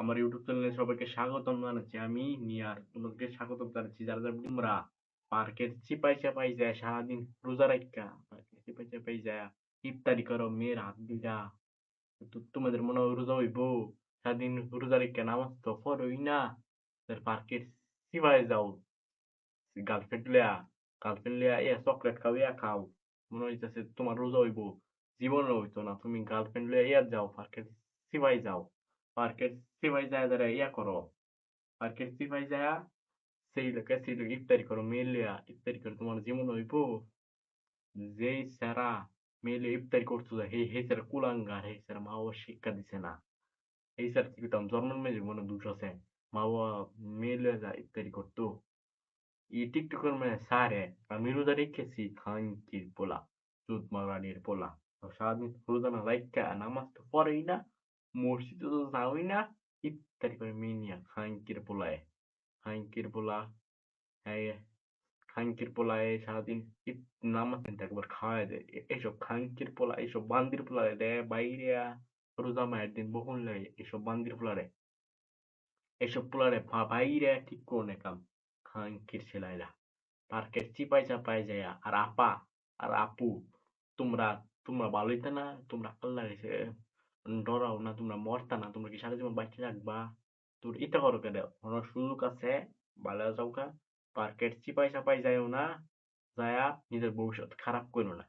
আমার ইউটিউব চ্যানেলে সবাইকে স্বাগতম জানাচ্ছি। আমি নিয়ার তোমাদেরকে স্বাগতম জানাচ্ছি। যারা তোমরা পার্কের চিপায় চাপাই যায় সারাদিন রোজা রাইখা পার্কের চিপায় চাপাই যায় ইফতারি করো মেয়ের হাত দিয়া। তোমাদের মনে হয় রোজা হইব? সারাদিন রোজা রাইখা নামাজ তো পড়োই না। পার্কের চিপায় যাও গার্লফ্রেন্ড লিয়া গার্লফ্রেন্ড লিয়া চকলেট খাও খাও। মনে হইতেছে তোমার রোজা হইব। জীবনে হইতো না। তুমি গার্লফ্রেন্ড লিয়া যাও পার্কের চিপায় যাও। পার্কের চিপায় যায় যারা করো। পার্কের চিপায় যায়া সেই লোক ইফতারি করো মেলিয়া ইফতারি করে তোমার জীবন হইব। যেই স্যারা মেলে ইফতারি করতো হে স্যার কুলাঙ্গার, হে স্যার মা বাবা শিক্ষা দিছে না। এই স্যার কি করতাম জন্মের মেয়ে মনে দোষ আছে। মা বাবা মেলে যা ইফতারি করতো ই টিকটকের মেয়ে সারে আমি রোজা রেখেছি খাঙ্কির পোলা চোদ মারানির পোলা। সারাদিন রোজা না রাইখা নামাজ তো পড়েই না, মসজিদে তো যাওই না, ইফতারি করে মেয়ে নিয়া খাঙ্কির পোলায়। খাঙ্কির পোলা হ্যাঁ, খাঙ্কির পোলায় সারাদিন নামাজ কিন্তু একবার খাওয়াই দেয়। এইসব খাঙ্কির পোলা এইসব বান্দির পোলা রে বাইরে রোজা মায়ের দিন বকুল লাগে এইসব বান্দির পোলা রে, এইসব পোলা রে বাইরে ঠিক করে কাম খাঙ্কির ছেলেরা পার্কের চিপায় চাপায় যায়। আর আপা আর আপু তোমরা তোমরা ভালো হইতা না? তোমরা আল্লাহ ডরাও না? তোমরা মরতা না? তোমরা কি সারা জীবন বাঁচতে থাকবা? তোর ইটা করো কেন? কোনো সুযোগ আছে, ভালো যাও গা। পার্কের চিপায় চাপায় যাইও না, যায়া নিজের ভবিষ্যৎ খারাপ করো না।